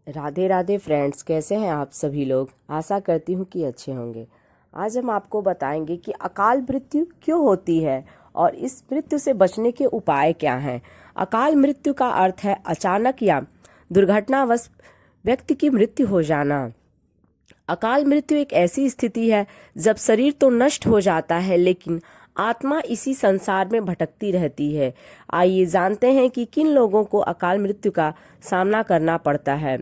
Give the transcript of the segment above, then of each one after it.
Radhe Radhe friends, कैसे हैं आप सभी लोग। आशा करती हूँ कि अच्छे होंगे। आज हम आपको बताएंगे कि अकाल मृत्यु क्यों होती है और इस मृत्यु से बचने के उपाय क्या हैं। अकाल मृत्यु का अर्थ है अचानक या दुर्घटनावश व्यक्ति की मृत्यु हो जाना। अकाल मृत्यु एक ऐसी स्थिति है जब शरीर तो नष्ट हो जाता है लेकिन आत्मा इसी संसार में भटकती रहती है। आइए जानते हैं कि किन लोगों को अकाल मृत्यु का सामना करना पड़ता है।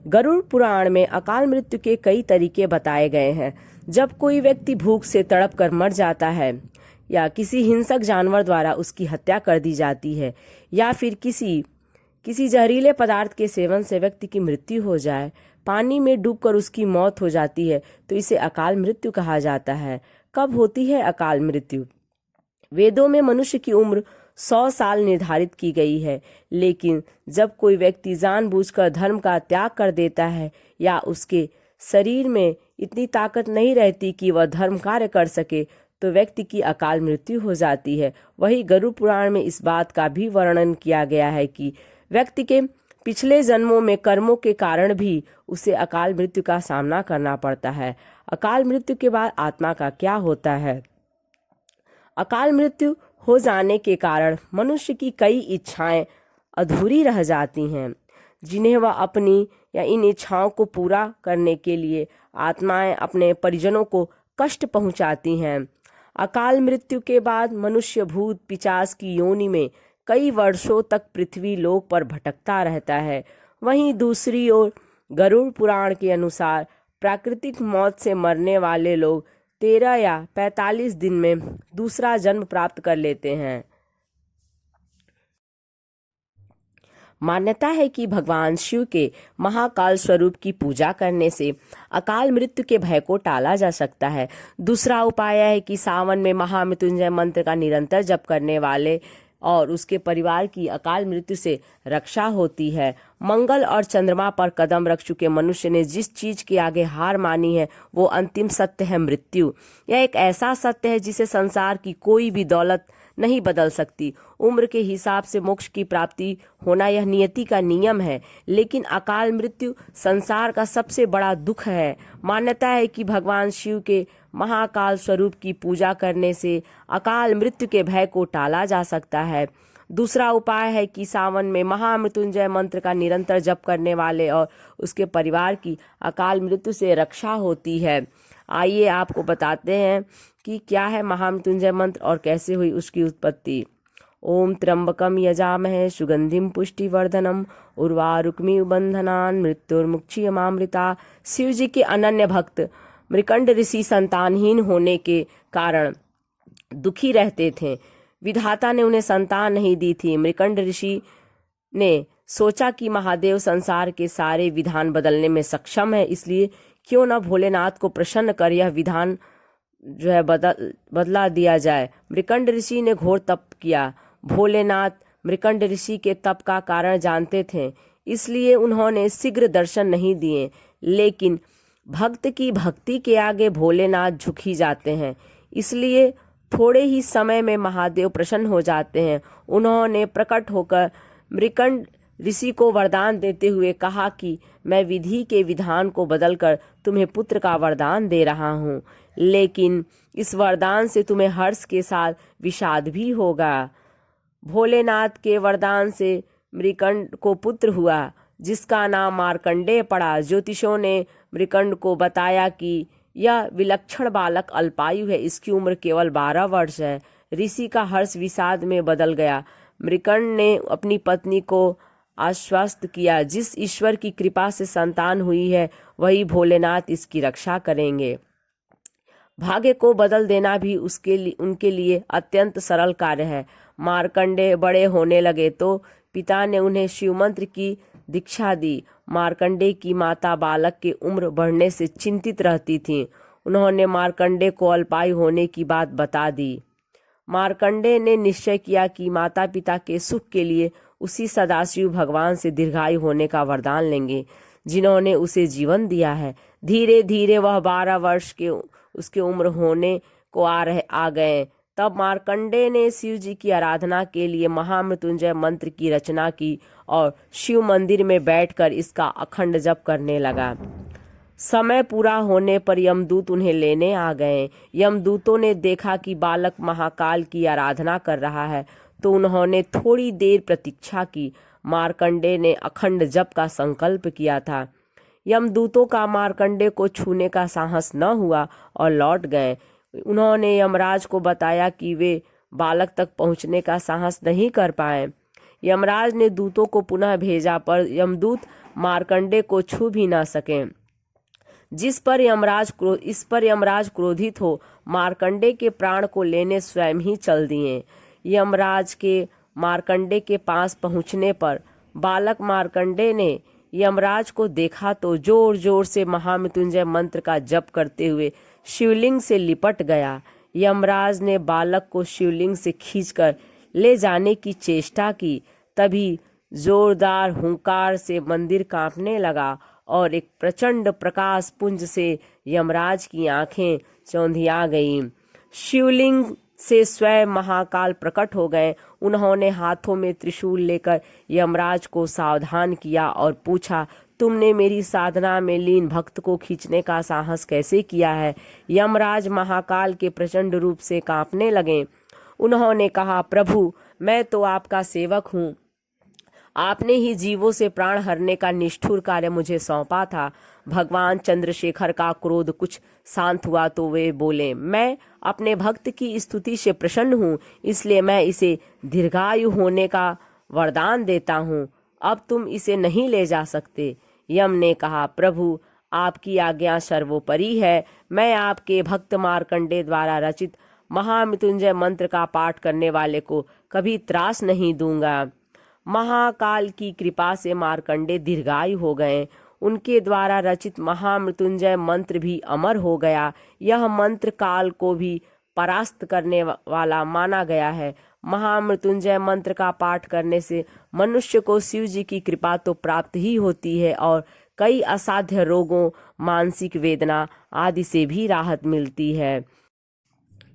गरुड़ पुराण में अकाल मृत्यु के कई तरीके बताए गए हैं। जब कोई व्यक्ति भूख से तड़प कर मर जाता है, या किसी हिंसक जानवर द्वारा उसकी हत्या कर दी जाती है, या फिर किसी जहरीले पदार्थ के सेवन से व्यक्ति की मृत्यु हो जाए, पानी में डूबकर उसकी मौत हो जाती है, तो इसे अकाल मृत्यु कहा जाता है। कब होती है अकाल मृत्यु? वेदों में मनुष्य की उम्र 100 साल निर्धारित की गई है, लेकिन जब कोई व्यक्ति जानबूझकर धर्म का त्याग कर देता है या उसके शरीर में इतनी ताकत नहीं रहती कि वह धर्म कार्य कर सके, तो व्यक्ति की अकाल मृत्यु हो जाती है। वही गरुड़ पुराण में इस बात का भी वर्णन किया गया है कि व्यक्ति के पिछले जन्मों में कर्मों के कारण भी उसे अकाल मृत्यु का सामना करना पड़ता है। अकाल मृत्यु के बाद आत्मा का क्या होता है? अकाल मृत्यु हो जाने के कारण मनुष्य की कई इच्छाएं अधूरी रह जाती हैं, जिन्हें वह अपनी या इन इच्छाओं को पूरा करने के लिए आत्माएं अपने परिजनों को कष्ट पहुंचाती हैं। अकाल मृत्यु के बाद मनुष्य भूत पिशाच की योनि में कई वर्षों तक पृथ्वी लोक पर भटकता रहता है। वहीं दूसरी ओर गरुड़ पुराण के अनुसार प्राकृतिक मौत से मरने वाले लोग 13 या 45 दिन में दूसरा जन्म प्राप्त कर लेते हैं। मान्यता है कि भगवान शिव के महाकाल स्वरूप की पूजा करने से अकाल मृत्यु के भय को टाला जा सकता है। दूसरा उपाय है कि सावन में महामृत्युंजय मंत्र का निरंतर जप करने वाले और उसके परिवार की अकाल मृत्यु से रक्षा होती है। मंगल और चंद्रमा पर कदम रख चुके मनुष्य ने जिस चीज के आगे हार मानी है वो अंतिम सत्य है, मृत्यु। यह एक ऐसा सत्य है जिसे संसार की कोई भी दौलत नहीं बदल सकती। उम्र के हिसाब से मोक्ष की प्राप्ति होना यह नियति का नियम है, लेकिन अकाल मृत्यु संसार का सबसे बड़ा दुख है। मान्यता है कि भगवान शिव के महाकाल स्वरूप की पूजा करने से अकाल मृत्यु के भय को टाला जा सकता है। दूसरा उपाय है कि सावन में महामृत्युंजय मंत्र का निरंतर जप करने वाले और उसके परिवार की अकाल मृत्यु से रक्षा होती है। आइए आपको बताते हैं कि क्या है महामृत्युंजय मंत्र और कैसे हुई उसकी उत्पत्ति। ओम त्र्यंबकम यजामहे सुगंधिम पुष्टिवर्धनम उर्वारुकमिव बंधनान मृत्युर्मुक्षीयमामृता। शिव जी के अनन्य भक्त मृकंड ऋषि संतानहीन होने के कारण दुखी रहते थे। विधाता ने उन्हें संतान नहीं दी थी। मृकंड ऋषि ने सोचा कि महादेव संसार के सारे विधान बदलने में सक्षम है, इसलिए क्यों न भोलेनाथ को प्रसन्न कर यह विधान जो है बदला दिया जाए। मृकंड ऋषि ने घोर तप किया। भोलेनाथ मृकंड ऋषि के तप का कारण जानते थे, इसलिए उन्होंने शीघ्र दर्शन नहीं दिए। लेकिन भक्त की भक्ति के आगे भोलेनाथ झुक ही जाते हैं, इसलिए थोड़े ही समय में महादेव प्रसन्न हो जाते हैं। उन्होंने प्रकट होकर मृकंड ऋषि को वरदान देते हुए कहा कि मैं विधि के विधान को बदलकर तुम्हें पुत्र का वरदान दे रहा हूँ, लेकिन इस वरदान से तुम्हें हर्ष के साथ विषाद भी होगा। भोलेनाथ के वरदान से मृकंड को पुत्र हुआ, जिसका नाम मार्कंडेय पड़ा। ज्योतिषों ने मृकंड को बताया कि यह विलक्षण बालक अल्पायु है, इसकी उम्र केवल 12 वर्ष है। ऋषि का हर्ष विषाद में बदल गया। मृकंड ने अपनी पत्नी को आश्वस्त किया, जिस ईश्वर की कृपा से संतान हुई है वही भोलेनाथ इसकी रक्षा करेंगे। भाग्य को बदल देना भी उनके लिए अत्यंत सरल कार्य है। मार्कंडेय बड़े होने लगे तो पिता ने उन्हें शिव मंत्र की दीक्षा दी। मार्कंडेय की माता बालक के उम्र बढ़ने से चिंतित रहती थीं। उन्होंने मार्कंडेय को अल्पायु होने की बात बता दी। मार्कंडेय ने निश्चय किया कि माता पिता के सुख के लिए उसी सदाशिव भगवान से दीर्घायु होने का वरदान लेंगे, जिन्होंने उसे जीवन दिया है। धीरे धीरे वह 12 वर्ष के उसके उम्र होने को आ गए तब मार्कंडेय ने शिव जी की आराधना के लिए महामृत्युंजय मंत्र की रचना की और शिव मंदिर में बैठकर इसका अखंड जप करने लगा। समय पूरा होने पर यमदूत उन्हें लेने आ गए। यमदूतों ने देखा कि बालक महाकाल की आराधना कर रहा है तो उन्होंने थोड़ी देर प्रतीक्षा की। मार्कंडेय ने अखंड जप का संकल्प किया था। यमदूतों का मार्कंडेय को छूने का साहस न हुआ और लौट गए। उन्होंने यमराज को बताया कि वे बालक तक पहुंचने का साहस नहीं कर पाए। यमराज ने दूतों को पुनः भेजा पर यमदूत मार्कंडेय को छू भी न सके। इस पर यमराज क्रोधित हो मार्कंडेय के प्राण को लेने स्वयं ही चल दिए। यमराज के मार्कंडेय के पास पहुंचने पर बालक मार्कंडेय ने यमराज को देखा तो जोर जोर से महामृत्युंजय मंत्र का जप करते हुए शिवलिंग से लिपट गया। यमराज ने बालक को शिवलिंग से खींचकर ले जाने की चेष्टा की। तभी जोरदार हुंकार से मंदिर कांपने लगा और एक प्रचंड प्रकाश पुंज से यमराज की आंखें चौंधिया गईं। शिवलिंग से स्वयं महाकाल प्रकट हो गए। उन्होंने हाथों में त्रिशूल लेकर यमराज को सावधान किया और पूछा, तुमने मेरी साधना में लीन भक्त को खींचने का साहस कैसे किया है? यमराज महाकाल के प्रचंड रूप से कांपने लगे। उन्होंने कहा, प्रभु, मैं तो आपका सेवक हूँ। आपने ही जीवों से प्राण हरने का निष्ठुर कार्य मुझे सौंपा था। भगवान चंद्रशेखर का क्रोध कुछ शांत हुआ तो वे बोले, मैं अपने भक्त की स्तुति से प्रसन्न हूँ, इसलिए मैं इसे दीर्घायु होने का वरदान देता हूँ। अब तुम इसे नहीं ले जा सकते। यम ने कहा, प्रभु, आपकी आज्ञा सर्वोपरि है। मैं आपके भक्त मार्कंडेय द्वारा रचित महामृत्युंजय मंत्र का पाठ करने वाले को कभी त्रास नहीं दूंगा। महाकाल की कृपा से मार्कंडेय दीर्घायु हो गए। उनके द्वारा रचित महामृत्युंजय मंत्र भी अमर हो गया। यह मंत्र काल को भी परास्त करने वाला माना गया है। महामृत्युंजय मंत्र का पाठ करने से मनुष्य को शिव जी की कृपा तो प्राप्त ही होती है और कई असाध्य रोगों, मानसिक वेदना आदि से भी राहत मिलती है।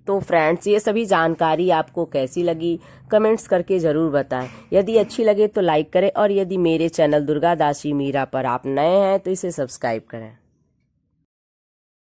तो फ्रेंड्स, ये सभी जानकारी आपको कैसी लगी कमेंट्स करके ज़रूर बताएं। यदि अच्छी लगे तो लाइक करें और यदि मेरे चैनल दुर्गा दासी मीरा पर आप नए हैं तो इसे सब्सक्राइब करें।